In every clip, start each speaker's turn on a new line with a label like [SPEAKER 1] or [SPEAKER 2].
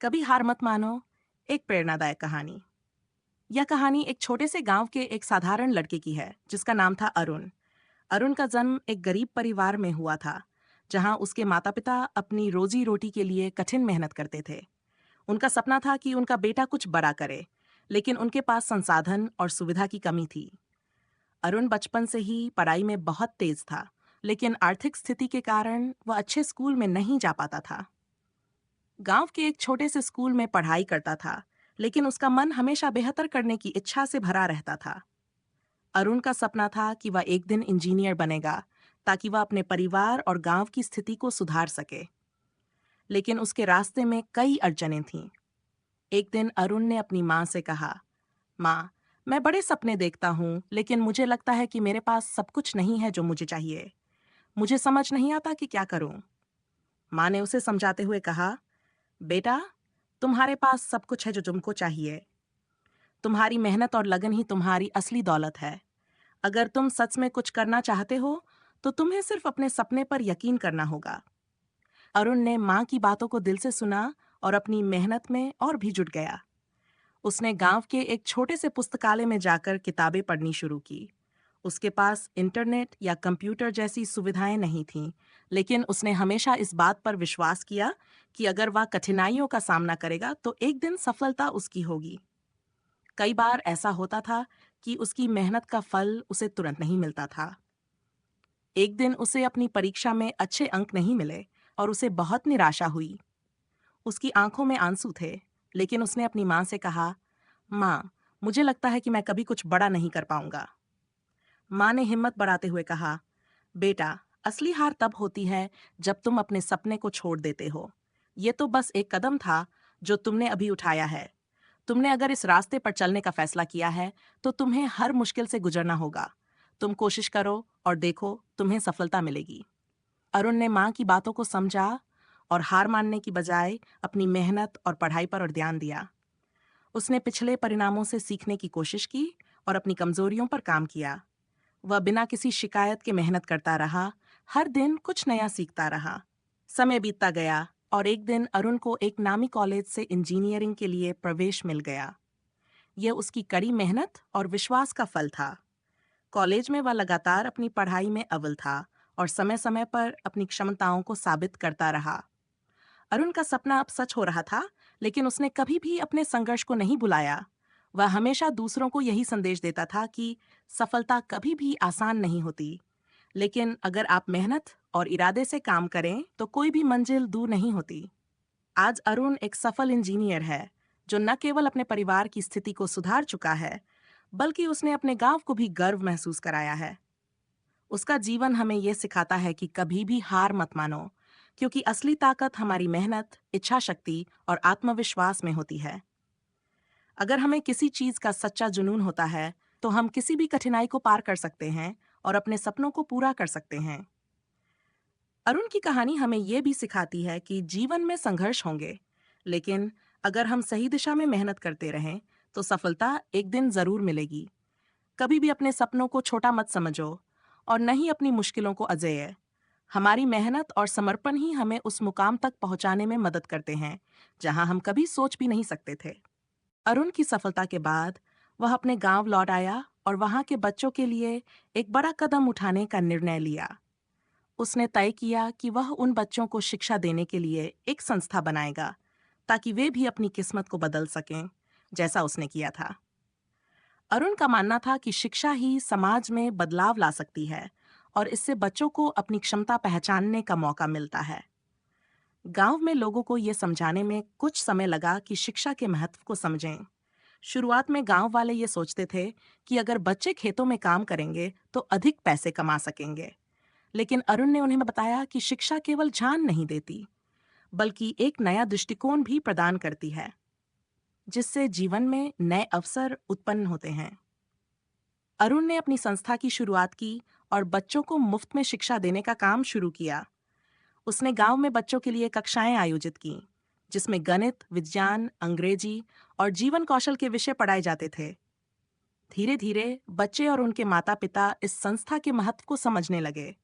[SPEAKER 1] कभी हार मत मानो। एक प्रेरणादायक कहानी। यह कहानी एक छोटे से गांव के एक साधारण लड़के की है जिसका नाम था अरुण। अरुण का जन्म एक गरीब परिवार में हुआ था, जहां उसके माता पिता अपनी रोजी रोटी के लिए कठिन मेहनत करते थे। उनका सपना था कि उनका बेटा कुछ बड़ा करे, लेकिन उनके पास संसाधन और सुविधा की कमी थी। अरुण बचपन से ही पढ़ाई में बहुत तेज था, लेकिन आर्थिक स्थिति के कारण वह अच्छे स्कूल में नहीं जा पाता था। गांव के एक छोटे से स्कूल में पढ़ाई करता था, लेकिन उसका मन हमेशा बेहतर करने की इच्छा से भरा रहता था। अरुण का सपना था कि वह एक दिन इंजीनियर बनेगा, ताकि वह अपने परिवार और गांव की स्थिति को सुधार सके। लेकिन उसके रास्ते में कई अड़चनें थीं। एक दिन अरुण ने अपनी माँ से कहा, माँ, मैं बड़े सपने देखता हूँ, लेकिन मुझे लगता है कि मेरे पास सब कुछ नहीं है जो मुझे चाहिए। मुझे समझ नहीं आता कि क्या करूँ। माँ ने उसे समझाते हुए कहा, बेटा, तुम्हारे पास सब कुछ है जो तुमको चाहिए। तुम्हारी मेहनत और लगन ही तुम्हारी असली दौलत है। अगर तुम सच में कुछ करना चाहते हो, तो तुम्हें सिर्फ अपने सपने पर यकीन करना होगा। अरुण ने माँ की बातों को दिल से सुना और अपनी मेहनत में और भी जुट गया। उसने गांव के एक छोटे से पुस्तकालय में जाकर किताबें पढ़नी शुरू की। उसके पास इंटरनेट या कंप्यूटर जैसी सुविधाएं नहीं थीं, लेकिन उसने हमेशा इस बात पर विश्वास किया कि अगर वह कठिनाइयों का सामना करेगा तो एक दिन सफलता उसकी होगी। कई बार ऐसा होता था कि उसकी मेहनत का फल उसे तुरंत नहीं मिलता था। एक दिन उसे अपनी परीक्षा में अच्छे अंक नहीं मिले और उसे बहुत निराशा हुई। उसकी आंखों में आंसू थे, लेकिन उसने अपनी माँ से कहा, माँ, मुझे लगता है कि मैं कभी कुछ बड़ा नहीं कर पाऊंगा। माँ ने हिम्मत बढ़ाते हुए कहा, बेटा, असली हार तब होती है जब तुम अपने सपने को छोड़ देते हो। ये तो बस एक कदम था जो तुमने अभी उठाया है। तुमने अगर इस रास्ते पर चलने का फैसला किया है, तो तुम्हें हर मुश्किल से गुजरना होगा। तुम कोशिश करो और देखो, तुम्हें सफलता मिलेगी। अरुण ने माँ की बातों को समझा और हार मानने की बजाय अपनी मेहनत और पढ़ाई पर और ध्यान दिया। उसने पिछले परिणामों से सीखने की कोशिश की और अपनी कमजोरियों पर काम किया। वह बिना किसी शिकायत के मेहनत करता रहा, हर दिन कुछ नया सीखता रहा। समय बीतता गया और एक दिन अरुण को एक नामी कॉलेज से इंजीनियरिंग के लिए प्रवेश मिल गया। यह उसकी कड़ी मेहनत और विश्वास का फल था। कॉलेज में वह लगातार अपनी पढ़ाई में अव्वल था और समय समय पर अपनी क्षमताओं को साबित करता रहा। अरुण का सपना अब सच हो रहा था, लेकिन उसने कभी भी अपने संघर्ष को नहीं भुलाया। वह हमेशा दूसरों को यही संदेश देता था कि सफलता कभी भी आसान नहीं होती, लेकिन अगर आप मेहनत और इरादे से काम करें तो कोई भी मंजिल दूर नहीं होती। आज अरुण एक सफल इंजीनियर है, जो न केवल अपने परिवार की स्थिति को सुधार चुका है, बल्कि उसने अपने गांव को भी गर्व महसूस कराया है। उसका जीवन हमें यह सिखाता है कि कभी भी हार मत मानो, क्योंकि असली ताकत हमारी मेहनत, इच्छा शक्ति और आत्मविश्वास में होती है। अगर हमें किसी चीज का सच्चा जुनून होता है, तो हम किसी भी कठिनाई को पार कर सकते हैं और अपने सपनों को पूरा कर सकते हैं। अरुण की कहानी हमें यह भी सिखाती है कि जीवन में संघर्ष होंगे, लेकिन अगर हम सही दिशा में मेहनत करते रहें, तो सफलता एक दिन जरूर मिलेगी। कभी भी अपने सपनों को छोटा मत समझो और न ही अपनी मुश्किलों को अजेय। हमारी मेहनत और समर्पण ही हमें उस मुकाम तक पहुंचाने में मदद करते हैं, जहां हम कभी सोच भी नहीं सकते थे। अरुण की सफलता के बाद वह अपने गांव लौट आया और वहां के बच्चों के लिए एक बड़ा कदम उठाने का निर्णय लिया। उसने तय किया कि वह उन बच्चों को शिक्षा देने के लिए एक संस्था बनाएगा, ताकि वे भी अपनी किस्मत को बदल सकें, जैसा उसने किया था। अरुण का मानना था कि शिक्षा ही समाज में बदलाव ला सकती है और इससे बच्चों को अपनी क्षमता पहचानने का मौका मिलता है। गांव में लोगों को ये समझाने में कुछ समय लगा कि शिक्षा के महत्व को समझें। शुरुआत में गांव वाले ये सोचते थे कि अगर बच्चे खेतों में काम करेंगे तो अधिक पैसे कमा सकेंगे। लेकिन अरुण ने उन्हें बताया कि शिक्षा केवल ज्ञान नहीं देती, बल्कि एक नया दृष्टिकोण भी प्रदान करती है, जिससे जीवन में नए अवसर उत्पन्न होते हैं। अरुण ने अपनी संस्था की शुरुआत की और बच्चों को मुफ्त में शिक्षा देने का काम शुरू किया। उसने गांव में बच्चों के लिए कक्षाएं आयोजित की, जिसमें गणित, विज्ञान, अंग्रेजी और जीवन कौशल के विषय पढ़ाए जाते थे। धीरे धीरे बच्चे और उनके माता पिता इस संस्था के महत्व को समझने लगे।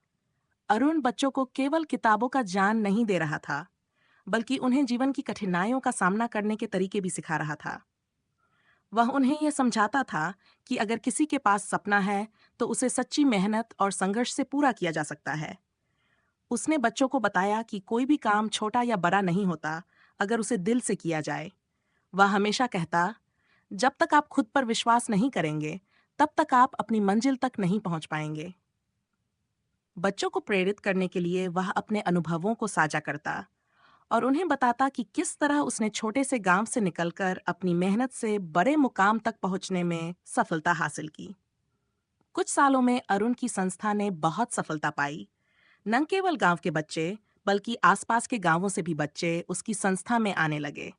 [SPEAKER 1] अरुण बच्चों को केवल किताबों का ज्ञान नहीं दे रहा था, बल्कि उन्हें जीवन की कठिनाइयों का सामना करने के तरीके भी सिखा रहा था। वह उन्हें यह समझाता था कि अगर किसी के पास सपना है तो उसे सच्ची मेहनत और संघर्ष से पूरा किया जा सकता है। उसने बच्चों को बताया कि कोई भी काम छोटा या बड़ा नहीं होता अगर उसे दिल से किया जाए। वह हमेशा कहता, जब तक आप खुद पर विश्वास नहीं करेंगे, तब तक आप अपनी मंजिल तक नहीं पहुंच पाएंगे। बच्चों को प्रेरित करने के लिए वह अपने अनुभवों को साझा करता और उन्हें बताता कि किस तरह उसने छोटे से गांव से निकलकर अपनी मेहनत से बड़े मुकाम तक पहुंचने में सफलता हासिल की। कुछ सालों में अरुण की संस्था ने बहुत सफलता पाई। न केवल गांव के बच्चे, बल्कि आसपास के गांवों से भी बच्चे उसकी संस्था में आने लगे।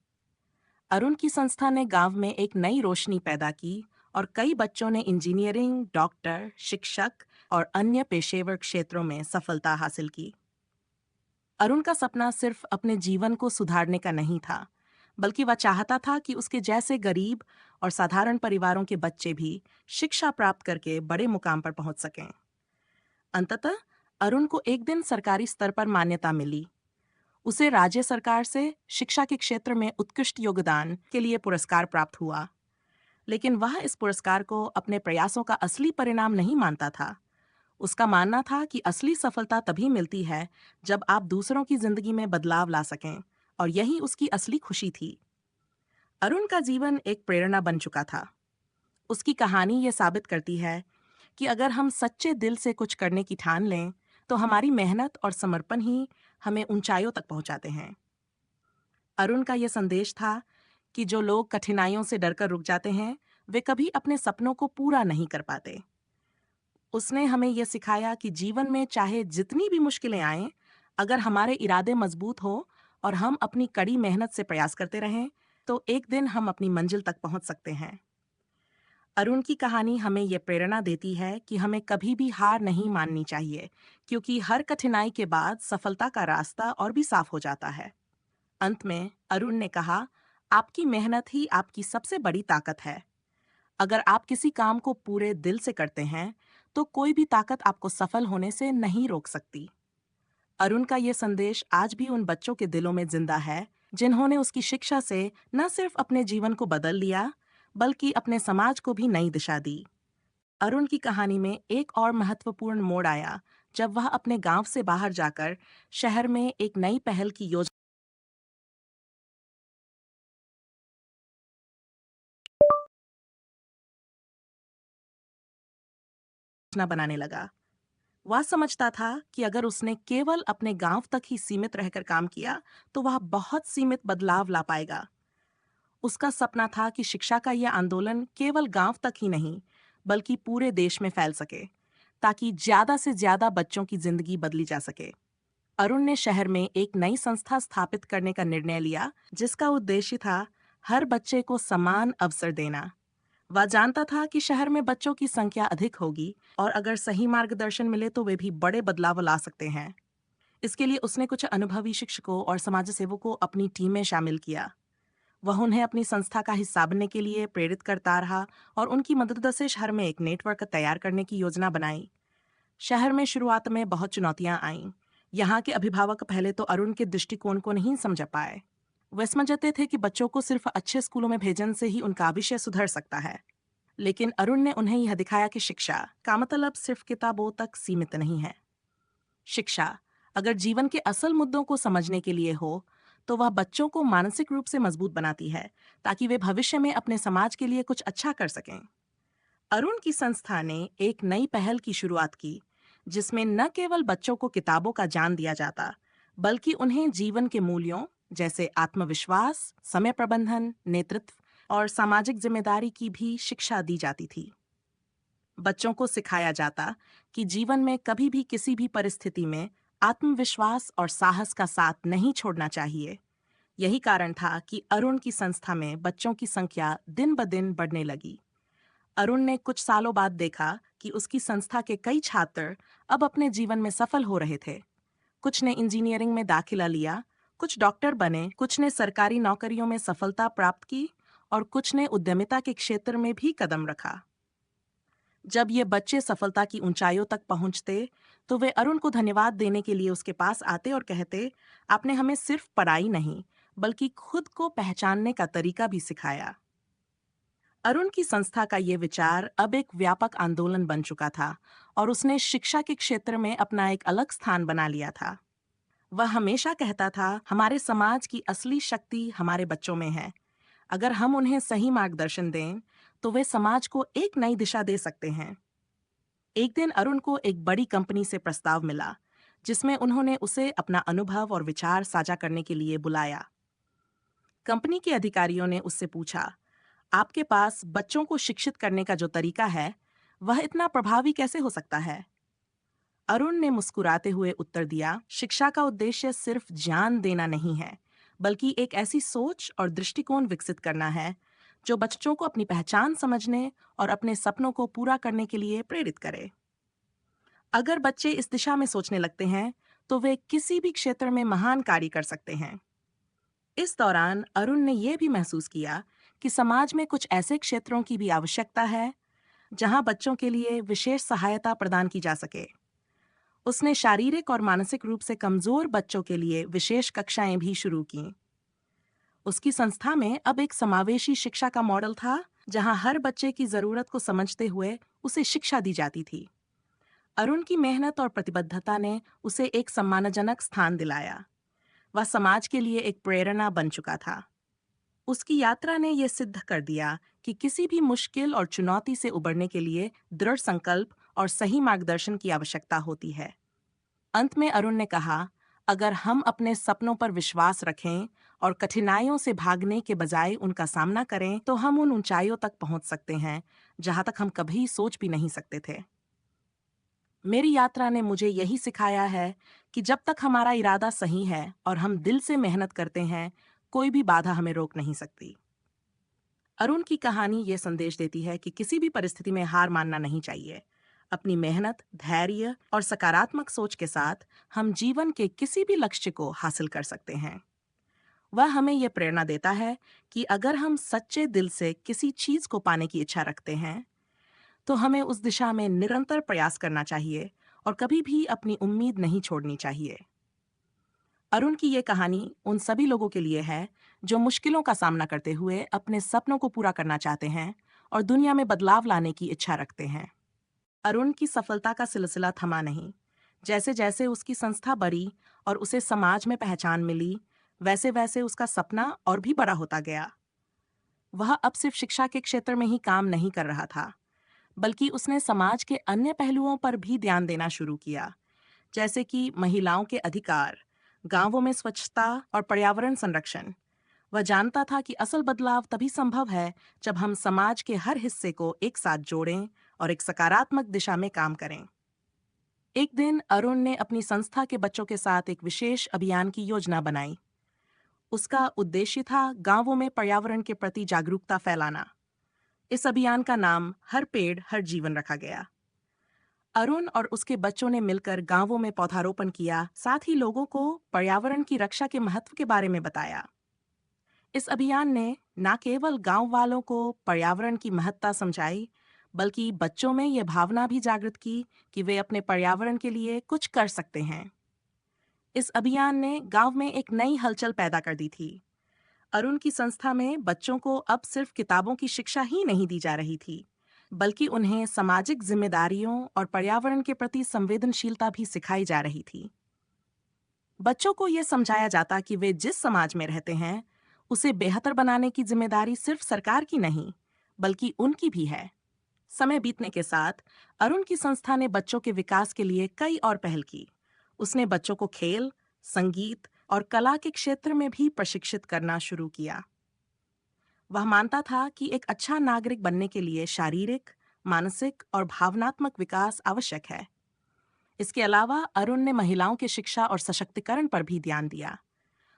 [SPEAKER 1] अरुण की संस्था ने गांव में एक नई रोशनी पैदा की और कई बच्चों ने इंजीनियरिंग, डॉक्टर, शिक्षक और अन्य पेशेवर क्षेत्रों में सफलता हासिल की। अरुण का सपना सिर्फ अपने जीवन को सुधारने का नहीं था, बल्कि वह चाहता था कि उसके जैसे गरीब और साधारण परिवारों के बच्चे भी शिक्षा प्राप्त करके बड़े मुकाम पर पहुंच सकें। अंततः अरुण को एक दिन सरकारी स्तर पर मान्यता मिली। उसे राज्य सरकार से शिक्षा के क्षेत्र में उत्कृष्ट योगदान के लिए पुरस्कार प्राप्त हुआ। लेकिन वह इस पुरस्कार को अपने प्रयासों का असली परिणाम नहीं मानता था। उसका मानना था कि असली सफलता तभी मिलती है जब आप दूसरों की जिंदगी में बदलाव ला सकें, और यही उसकी असली खुशी थी। अरुण का जीवन एक प्रेरणा बन चुका था। उसकी कहानी ये साबित करती है कि अगर हम सच्चे दिल से कुछ करने की ठान लें, तो हमारी मेहनत और समर्पण ही हमें ऊंचाइयों तक पहुंचाते हैं। अरुण का यह संदेश था कि जो लोग कठिनाइयों से डरकर रुक जाते हैं, वे कभी अपने सपनों को पूरा नहीं कर पाते। उसने हमें यह सिखाया कि जीवन में चाहे जितनी भी मुश्किलें आएं, अगर हमारे इरादे मजबूत हो और हम अपनी कड़ी मेहनत से प्रयास करते रहें, तो एक दिन हम अपनी मंजिल तक पहुंच सकते हैं। अरुण की कहानी हमें यह प्रेरणा देती है कि हमें कभी भी हार नहीं माननी चाहिए, क्योंकि हर कठिनाई के बाद सफलता का रास्ता और भी साफ हो जाता है। अंत में अरुण ने कहा, आपकी मेहनत ही आपकी सबसे बड़ी ताकत है। अगर आप किसी काम को पूरे दिल से करते हैं, तो कोई भी ताकत आपको सफल होने से नहीं रोक सकती। अरुण का ये संदेश आज भी उन बच्चों के दिलों में जिंदा है, जिन्होंने उसकी शिक्षा से न सिर्फ अपने जीवन को बदल लिया, बल्कि अपने समाज को भी नई दिशा दी। अरुण की कहानी में एक और महत्वपूर्ण मोड़ आया जब वह अपने गांव से बाहर जाकर शहर में एक नई पहल की योजना बनाने लगा। वह समझता था कि अगर उसने केवल अपने गांव तक ही सीमित रहकर काम किया, तो वह बहुत सीमित बदलाव ला पाएगा। उसका सपना था कि शिक्षा का यह आंदोलन केवल गांव तक ही नहीं, बल्कि पूरे देश में फैल सके, ताकि ज्यादा से ज्यादा बच्चों की जिंदगी बदली जा सके। अरुण ने शहर में एक नई संस्था स्थापित करने का निर्णय लिया, जिसका उद्देश्य था हर बच्चे को समान अवसर देना। वह जानता था कि शहर में बच्चों की संख्या अधिक होगी और अगर सही मार्गदर्शन मिले तो वे भी बड़े बदलाव ला सकते हैं। इसके लिए उसने कुछ अनुभवी शिक्षकों और समाज सेवकों को अपनी टीम में शामिल किया। वह उन्हें अपनी संस्था का हिस्सा बनने के लिए प्रेरित करता रहा और उनकी मदद से शहर में एक नेटवर्क तैयार करने की योजना बनाई। शहर में शुरुआत में बहुत चुनौतियां आईं। यहाँ के अभिभावक पहले तो अरुण के दृष्टिकोण को नहीं समझ पाए। वे समझते थे कि बच्चों को सिर्फ अच्छे स्कूलों में भेजने से ही उनका विषय सुधर सकता है। लेकिन अरुण ने उन्हें यह दिखाया कि शिक्षा का मतलब सिर्फ किताबों तक सीमित नहीं है। शिक्षा अगर जीवन के असल मुद्दों को समझने के लिए हो, तो वह बच्चों को मानसिक रूप से मजबूत बनाती है, ताकि वे भविष्य में अपने समाज के लिए कुछ अच्छा कर सकें। अरुण की संस्था ने एक नई पहल की शुरुआत की, जिसमें न केवल बच्चों को किताबों का ज्ञान दिया जाता, बल्कि उन्हें जीवन के मूल्यों जैसे आत्मविश्वास, समय प्रबंधन, नेतृत्व और सामाजिक जिम्मेदारी की भी शिक्षा दी जाती थी। बच्चों को सिखाया जाता कि जीवन में कभी भी किसी भी परिस्थिति में आत्मविश्वास और साहस का साथ नहीं छोड़ना चाहिए। यही कारण था कि अरुण की संस्था में बच्चों की संख्या दिन ब दिन बढ़ने लगी। अरुण ने कुछ सालों बाद देखा कि उसकी संस्था के कई छात्र अब अपने जीवन में सफल हो रहे थे। कुछ ने इंजीनियरिंग में दाखिला लिया, कुछ डॉक्टर बने, कुछ ने सरकारी नौकरियों में सफलता प्राप्त की और कुछ ने उद्यमिता के क्षेत्र में भी कदम रखा। जब ये बच्चे सफलता की ऊंचाइयों तक पहुंचते, तो वे अरुण को धन्यवाद देने के लिए उसके पास आते और कहते, आपने हमें सिर्फ पढ़ाई नहीं, बल्कि खुद को पहचानने का तरीका भी सिखाया। अरुण की संस्था का ये विचार अब एक व्यापक आंदोलन बन चुका था और उसने शिक्षा के क्षेत्र में अपना एक अलग स्थान बना लिया था। वह हमेशा कहता था, हमारे समाज की असली शक्ति हमारे बच्चों में है। अगर हम उन्हें सही मार्गदर्शन दें, तो वे समाज को एक नई दिशा दे सकते हैं। एक दिन अरुण को एक बड़ी कंपनी से प्रस्ताव मिला, जिसमें उन्होंने उसे अपना अनुभव और विचार साझा करने के लिए बुलाया। कंपनी के अधिकारियों ने उससे पूछा, आपके पास बच्चों को शिक्षित करने का जो तरीका है, वह इतना प्रभावी कैसे हो सकता है? अरुण ने मुस्कुराते हुए उत्तर दिया, शिक्षा का उद्देश्य सिर्फ ज्ञान देना नहीं है, बल्कि एक ऐसी सोच और दृष्टिकोण विकसित करना है जो बच्चों को अपनी पहचान समझने और अपने सपनों को पूरा करने के लिए प्रेरित करे। अगर बच्चे इस दिशा में सोचने लगते हैं, तो वे किसी भी क्षेत्र में महान कार्य कर सकते हैं। इस दौरान अरुण ने यह भी महसूस किया कि समाज में कुछ ऐसे क्षेत्रों की भी आवश्यकता है जहां बच्चों के लिए विशेष सहायता प्रदान की जा सके। उसने शारीरिक और मानसिक रूप से कमजोर बच्चों के लिए विशेष कक्षाएं भी शुरू कीं। उसकी संस्था में अब एक समावेशी शिक्षा का मॉडल था, जहां हर बच्चे की जरूरत को समझते हुए उसे शिक्षा दी जाती थी। अरुण की मेहनत और प्रतिबद्धता ने उसे एक सम्मानजनक स्थान दिलाया। वह समाज के लिए एक प्रेरणा बन चुका था। उसकी यात्रा ने यह सिद्ध कर दिया कि किसी भी मुश्किल और चुनौती से उबरने के लिए दृढ़ संकल्प और सही मार्गदर्शन की आवश्यकता होती है। अंत में अरुण ने कहा, अगर हम अपने सपनों पर विश्वास रखें और कठिनाइयों से भागने के बजाय उनका सामना करें, तो हम उन ऊंचाइयों तक पहुंच सकते हैं जहां तक हम कभी सोच भी नहीं सकते थे। मेरी यात्रा ने मुझे यही सिखाया है कि जब तक हमारा इरादा सही है और हम दिल से मेहनत करते हैं, कोई भी बाधा हमें रोक नहीं सकती। अरुण की कहानी ये संदेश देती है कि किसी भी परिस्थिति में हार मानना नहीं चाहिए। अपनी मेहनत, धैर्य और सकारात्मक सोच के साथ हम जीवन के किसी भी लक्ष्य को हासिल कर सकते हैं। वह हमें यह प्रेरणा देता है कि अगर हम सच्चे दिल से किसी चीज को पाने की इच्छा रखते हैं, तो हमें उस दिशा में निरंतर प्रयास करना चाहिए और कभी भी अपनी उम्मीद नहीं छोड़नी चाहिए। अरुण की ये कहानी उन सभी लोगों के लिए है जो मुश्किलों का सामना करते हुए अपने सपनों को पूरा करना चाहते हैं और दुनिया में बदलाव लाने की इच्छा रखते हैं। अरुण की सफलता का सिलसिला थमा नहीं। जैसे जैसे उसकी संस्था बढ़ी और उसे समाज में पहचान मिली, वैसे वैसे उसका सपना और भी बड़ा होता गया। वह अब सिर्फ शिक्षा के क्षेत्र में ही काम नहीं कर रहा था, बल्कि उसने समाज के अन्य पहलुओं पर भी ध्यान देना शुरू किया, जैसे कि महिलाओं के अधिकार, गांवों में स्वच्छता और पर्यावरण संरक्षण। वह जानता था कि असल बदलाव तभी संभव है जब हम समाज के हर हिस्से को एक साथ जोड़ें और एक सकारात्मक दिशा में काम करें। एक दिन अरुण ने अपनी संस्था के बच्चों के साथ एक विशेष अभियान की योजना बनाई। उसका उद्देश्य था गांवों में पर्यावरण के प्रति जागरूकता फैलाना। इस अभियान का नाम हर पेड़ हर जीवन रखा गया। अरुण और उसके बच्चों ने मिलकर गांवों में पौधारोपण किया, साथ ही लोगों को पर्यावरण की रक्षा के महत्व के बारे में बताया। इस अभियान ने न केवल गांव वालों को पर्यावरण की महत्ता समझाई, बल्कि बच्चों में यह भावना भी जागृत की कि वे अपने पर्यावरण के लिए कुछ कर सकते हैं। इस अभियान ने गांव में एक नई हलचल पैदा कर दी थी। अरुण की संस्था में बच्चों को अब सिर्फ किताबों की शिक्षा ही नहीं दी जा रही थी, बल्कि उन्हें सामाजिक जिम्मेदारियों और पर्यावरण के प्रति संवेदनशीलता भी सिखाई जा रही थी। बच्चों को यह समझाया जाता कि वे जिस समाज में रहते हैं, उसे बेहतर बनाने की जिम्मेदारी सिर्फ सरकार की नहीं, बल्कि उनकी भी है। समय बीतने के साथ अरुण की संस्था ने बच्चों के विकास के लिए कई और पहल की। उसने बच्चों को खेल, संगीत और कला के क्षेत्र में भी प्रशिक्षित करना शुरू किया। वह मानता था कि एक अच्छा नागरिक बनने के लिए शारीरिक, मानसिक और भावनात्मक विकास आवश्यक है। इसके अलावा अरुण ने महिलाओं की शिक्षा और सशक्तिकरण पर भी ध्यान दिया।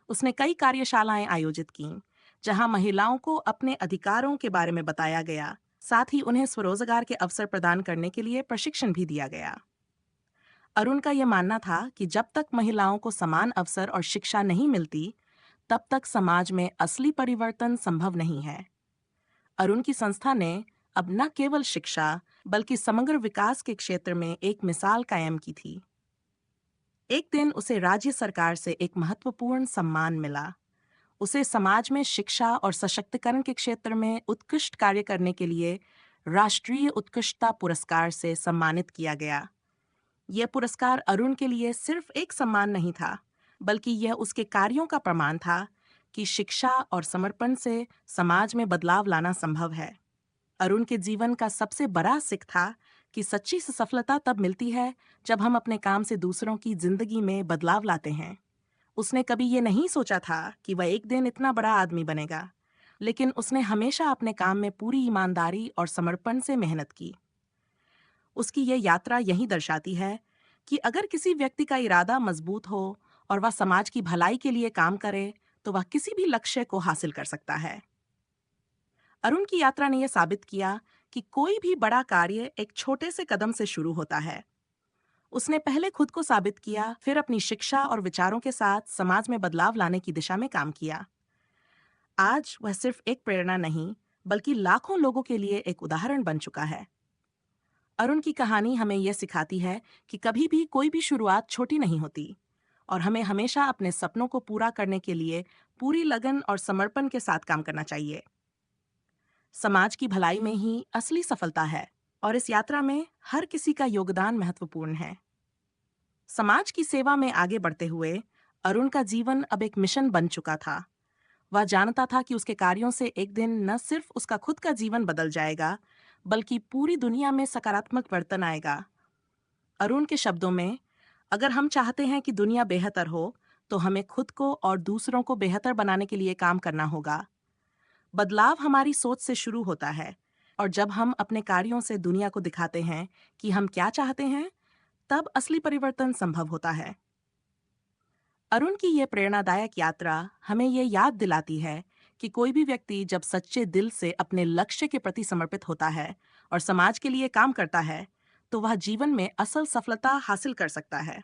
[SPEAKER 1] उसने कई कार्यशालाएं आयोजित कीं, जहां महिलाओं को अपने अधिकारों के बारे में बताया गया, साथ ही उन्हें स्वरोजगार के अवसर प्रदान करने के लिए प्रशिक्षण भी दिया गया। अरुण का यह मानना था कि जब तक महिलाओं को समान अवसर और शिक्षा नहीं मिलती, तब तक समाज में असली परिवर्तन संभव नहीं है। अरुण की संस्था ने अब न केवल शिक्षा बल्कि समग्र विकास के क्षेत्र में एक मिसाल कायम की थी। एक दिन उसे राज्य सरकार से एक महत्वपूर्ण सम्मान मिला। उसे समाज में शिक्षा और सशक्तिकरण के क्षेत्र में उत्कृष्ट कार्य करने के लिए राष्ट्रीय उत्कृष्टता पुरस्कार से सम्मानित किया गया। यह पुरस्कार अरुण के लिए सिर्फ एक सम्मान नहीं था, बल्कि यह उसके कार्यों का प्रमाण था कि शिक्षा और समर्पण से समाज में बदलाव लाना संभव है। अरुण के जीवन का सबसे बड़ा सीख था कि सच्ची सफलता तब मिलती है जब हम अपने काम से दूसरों की जिंदगी में बदलाव लाते हैं। उसने कभी ये नहीं सोचा था कि वह एक दिन इतना बड़ा आदमी बनेगा, लेकिन उसने हमेशा अपने काम में पूरी ईमानदारी और समर्पण से मेहनत की। उसकी यह यात्रा यही दर्शाती है कि अगर किसी व्यक्ति का इरादा मजबूत हो और वह समाज की भलाई के लिए काम करे, तो वह किसी भी लक्ष्य को हासिल कर सकता है। अरुण की यात्रा ने यह साबित किया कि कोई भी बड़ा कार्य एक छोटे से कदम से शुरू होता है। उसने पहले खुद को साबित किया, फिर अपनी शिक्षा और विचारों के साथ समाज में बदलाव लाने की दिशा में काम किया। आज वह सिर्फ एक प्रेरणा नहीं, बल्कि लाखों लोगों के लिए एक उदाहरण बन चुका है। अरुण की कहानी हमें यह सिखाती है कि कभी भी कोई भी शुरुआत छोटी नहीं होती और हमें हमेशा अपने सपनों को पूरा करने के लिए पूरी लगन और समर्पण के साथ काम करना चाहिए। समाज की भलाई में ही असली सफलता है और इस यात्रा में हर किसी का योगदान महत्वपूर्ण है। समाज की सेवा में आगे बढ़ते हुए अरुण का जीवन अब एक मिशन बन चुका था। वह जानता था कि उसके कार्यों से एक दिन न सिर्फ उसका खुद का जीवन बदल जाएगा, बल्कि पूरी दुनिया में सकारात्मक परिवर्तन आएगा। अरुण के शब्दों में, अगर हम चाहते हैं कि दुनिया बेहतर हो, तो हमें खुद को और दूसरों को बेहतर बनाने के लिए काम करना होगा। बदलाव हमारी सोच से शुरू होता है और जब हम अपने कार्यों से दुनिया को दिखाते हैं कि हम क्या चाहते हैं, तब असली परिवर्तन संभव होता है। अरुण की यह प्रेरणादायक यात्रा हमें यह याद दिलाती है कि कोई भी व्यक्ति जब सच्चे दिल से अपने लक्ष्य के प्रति समर्पित होता है और समाज के लिए काम करता है, तो वह जीवन में असल सफलता हासिल कर सकता है।